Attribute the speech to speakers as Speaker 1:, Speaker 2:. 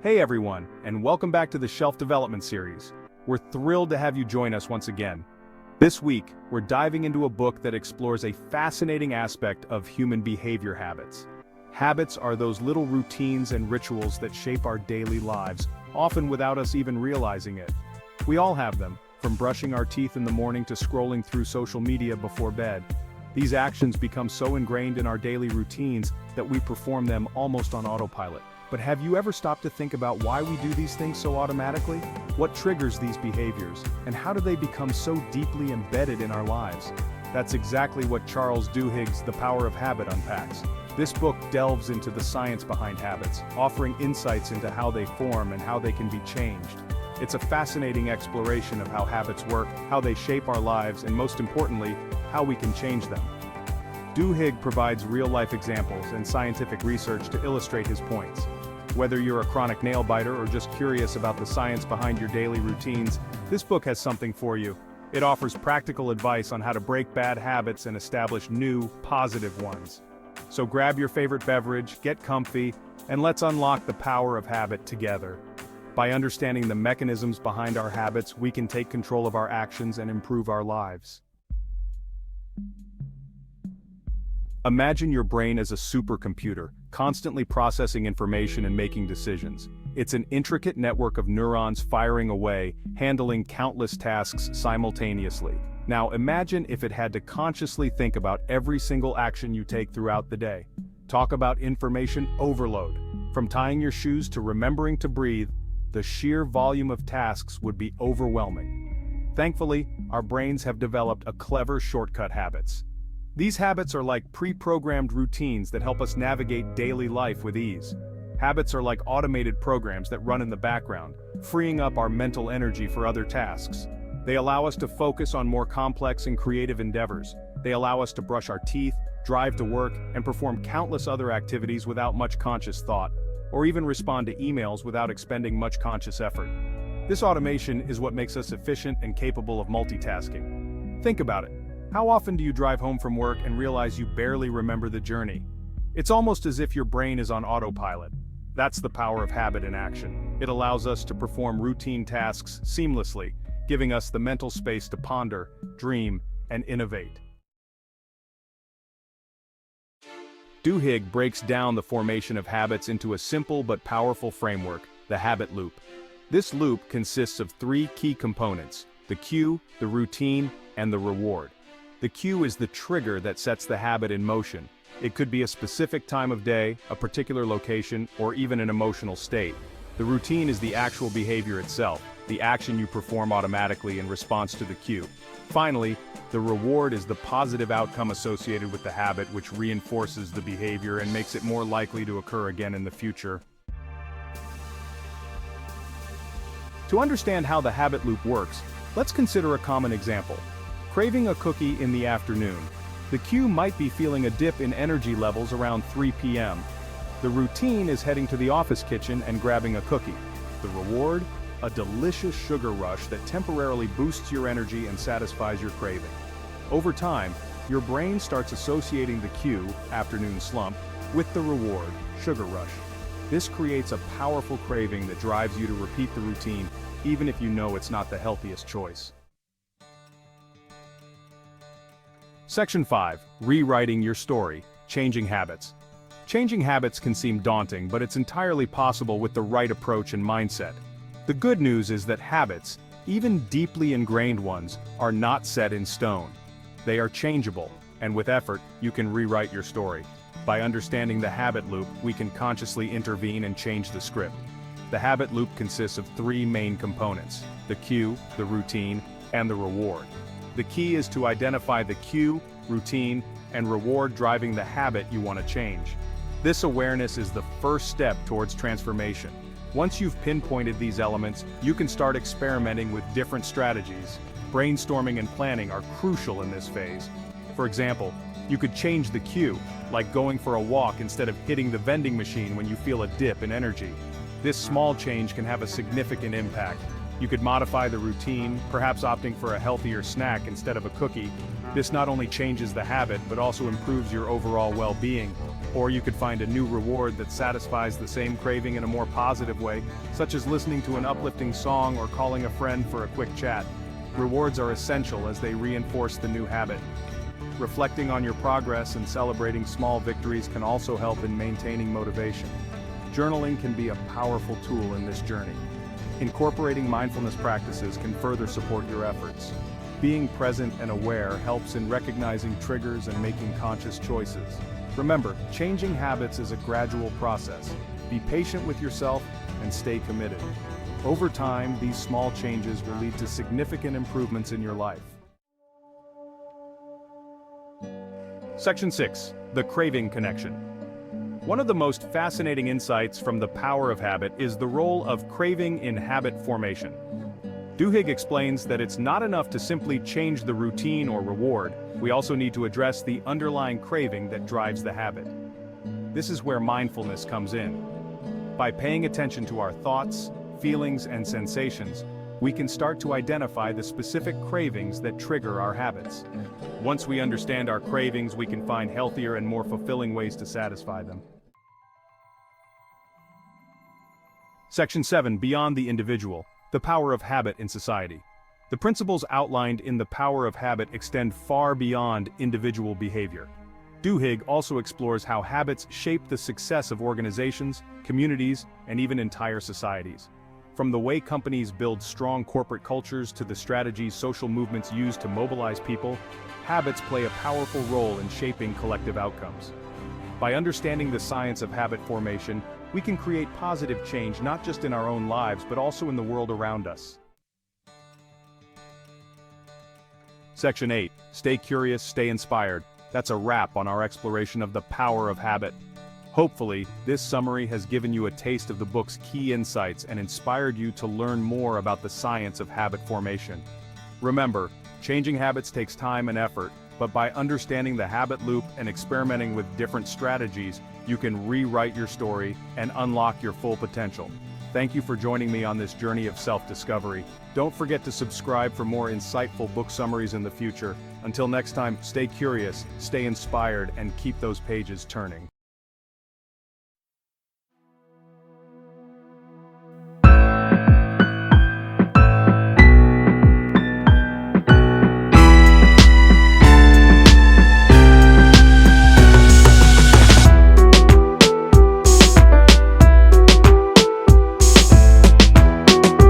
Speaker 1: Hey everyone, and welcome back to the Shelf Development Series. We're thrilled to have you join us once again. This week, we're diving into a book that explores a fascinating aspect of human behavior habits. Habits are those little routines and rituals that shape our daily lives, often without us even realizing it. We all have them, from brushing our teeth in the morning to scrolling through social media before bed. These actions become so ingrained in our daily routines that we perform them almost on autopilot. But have you ever stopped to think about why we do these things so automatically? What triggers these behaviors, and how do they become so deeply embedded in our lives? That's exactly what Charles Duhigg's The Power of Habit unpacks. This book delves into the science behind habits, offering insights into how they form and how they can be changed. It's a fascinating exploration of how habits work, how they shape our lives, and most importantly, how we can change them. Duhigg provides real-life examples and scientific research to illustrate his points. Whether you're a chronic nail-biter or just curious about the science behind your daily routines, this book has something for you. It offers practical advice on how to break bad habits and establish new, positive ones. So grab your favorite beverage, get comfy, and let's unlock the power of habit together. By understanding the mechanisms behind our habits, we can take control of our actions and improve our lives. Imagine your brain as a supercomputer, constantly processing information and making decisions. It's an intricate network of neurons firing away, handling countless tasks simultaneously. Now imagine if it had to consciously think about every single action you take throughout the day. Talk about information overload. From tying your shoes to remembering to breathe, the sheer volume of tasks would be overwhelming. Thankfully, our brains have developed a clever shortcut habits. These habits are like pre-programmed routines that help us navigate daily life with ease. Habits are like automated programs that run in the background, freeing up our mental energy for other tasks. They allow us to focus on more complex and creative endeavors. They allow us to brush our teeth, drive to work, and perform countless other activities without much conscious thought, or even respond to emails without expending much conscious effort. This automation is what makes us efficient and capable of multitasking. Think about it. How often do you drive home from work and realize you barely remember the journey? It's almost as if your brain is on autopilot. That's the power of habit in action. It allows us to perform routine tasks seamlessly, giving us the mental space to ponder, dream, and innovate. Duhigg breaks down the formation of habits into a simple but powerful framework, the habit loop. This loop consists of three key components: the cue, the routine, and the reward. The cue is the trigger that sets the habit in motion. It could be a specific time of day, a particular location, or even an emotional state. The routine is the actual behavior itself, the action you perform automatically in response to the cue. Finally, the reward is the positive outcome associated with the habit, which reinforces the behavior and makes it more likely to occur again in the future. To understand how the habit loop works, let's consider a common example. Craving a cookie in the afternoon. The cue might be feeling a dip in energy levels around 3 p.m. The routine is heading to the office kitchen and grabbing a cookie. The reward? A delicious sugar rush that temporarily boosts your energy and satisfies your craving. Over time, your brain starts associating the cue, afternoon slump, with the reward, sugar rush. This creates a powerful craving that drives you to repeat the routine, even if you know it's not the healthiest choice. Section 5. Rewriting your story. Changing habits. Changing habits can seem daunting, but it's entirely possible with the right approach and mindset. The good news is that habits, even deeply ingrained ones, are not set in stone. They are changeable, and with effort, you can rewrite your story. By understanding the habit loop, we can consciously intervene and change the script. The habit loop consists of three main components: the cue, the routine, and the reward. The key is to identify the cue, routine, and reward driving the habit you want to change. This awareness is the first step towards transformation. Once you've pinpointed these elements, you can start experimenting with different strategies. Brainstorming and planning are crucial in this phase. For example, you could change the cue, like going for a walk instead of hitting the vending machine when you feel a dip in energy. This small change can have a significant impact. You could modify the routine, perhaps opting for a healthier snack instead of a cookie. This not only changes the habit, but also improves your overall well-being. Or you could find a new reward that satisfies the same craving in a more positive way, such as listening to an uplifting song or calling a friend for a quick chat. Rewards are essential as they reinforce the new habit. Reflecting on your progress and celebrating small victories can also help in maintaining motivation. Journaling can be a powerful tool in this journey. Incorporating mindfulness practices can further support your efforts. Being present and aware helps in recognizing triggers and making conscious choices. Remember, changing habits is a gradual process. Be patient with yourself and stay committed. Over time, these small changes will lead to significant improvements in your life. Section 6. The Craving Connection. One of the most fascinating insights from The Power of Habit is the role of craving in habit formation. Duhigg explains that it's not enough to simply change the routine or reward, we also need to address the underlying craving that drives the habit. This is where mindfulness comes in. By paying attention to our thoughts, feelings, and sensations, we can start to identify the specific cravings that trigger our habits. Once we understand our cravings, we can find healthier and more fulfilling ways to satisfy them. Section 7. Beyond the individual. The power of habit in society. The principles outlined in The Power of Habit extend far beyond individual behavior. Duhigg also explores how habits shape the success of organizations, communities, and even entire societies. From the way companies build strong corporate cultures to the strategies social movements use to mobilize people, habits play a powerful role in shaping collective outcomes. By understanding the science of habit formation, we can create positive change not just in our own lives but also in the world around us. Section 8. Stay curious, stay inspired. That's a wrap on our exploration of the power of habit. Hopefully, this summary has given you a taste of the book's key insights and inspired you to learn more about the science of habit formation. Remember, changing habits takes time and effort, but by understanding the habit loop and experimenting with different strategies, you can rewrite your story and unlock your full potential. Thank you for joining me on this journey of self-discovery. Don't forget to subscribe for more insightful book summaries in the future. Until next time, stay curious, stay inspired, and keep those pages turning.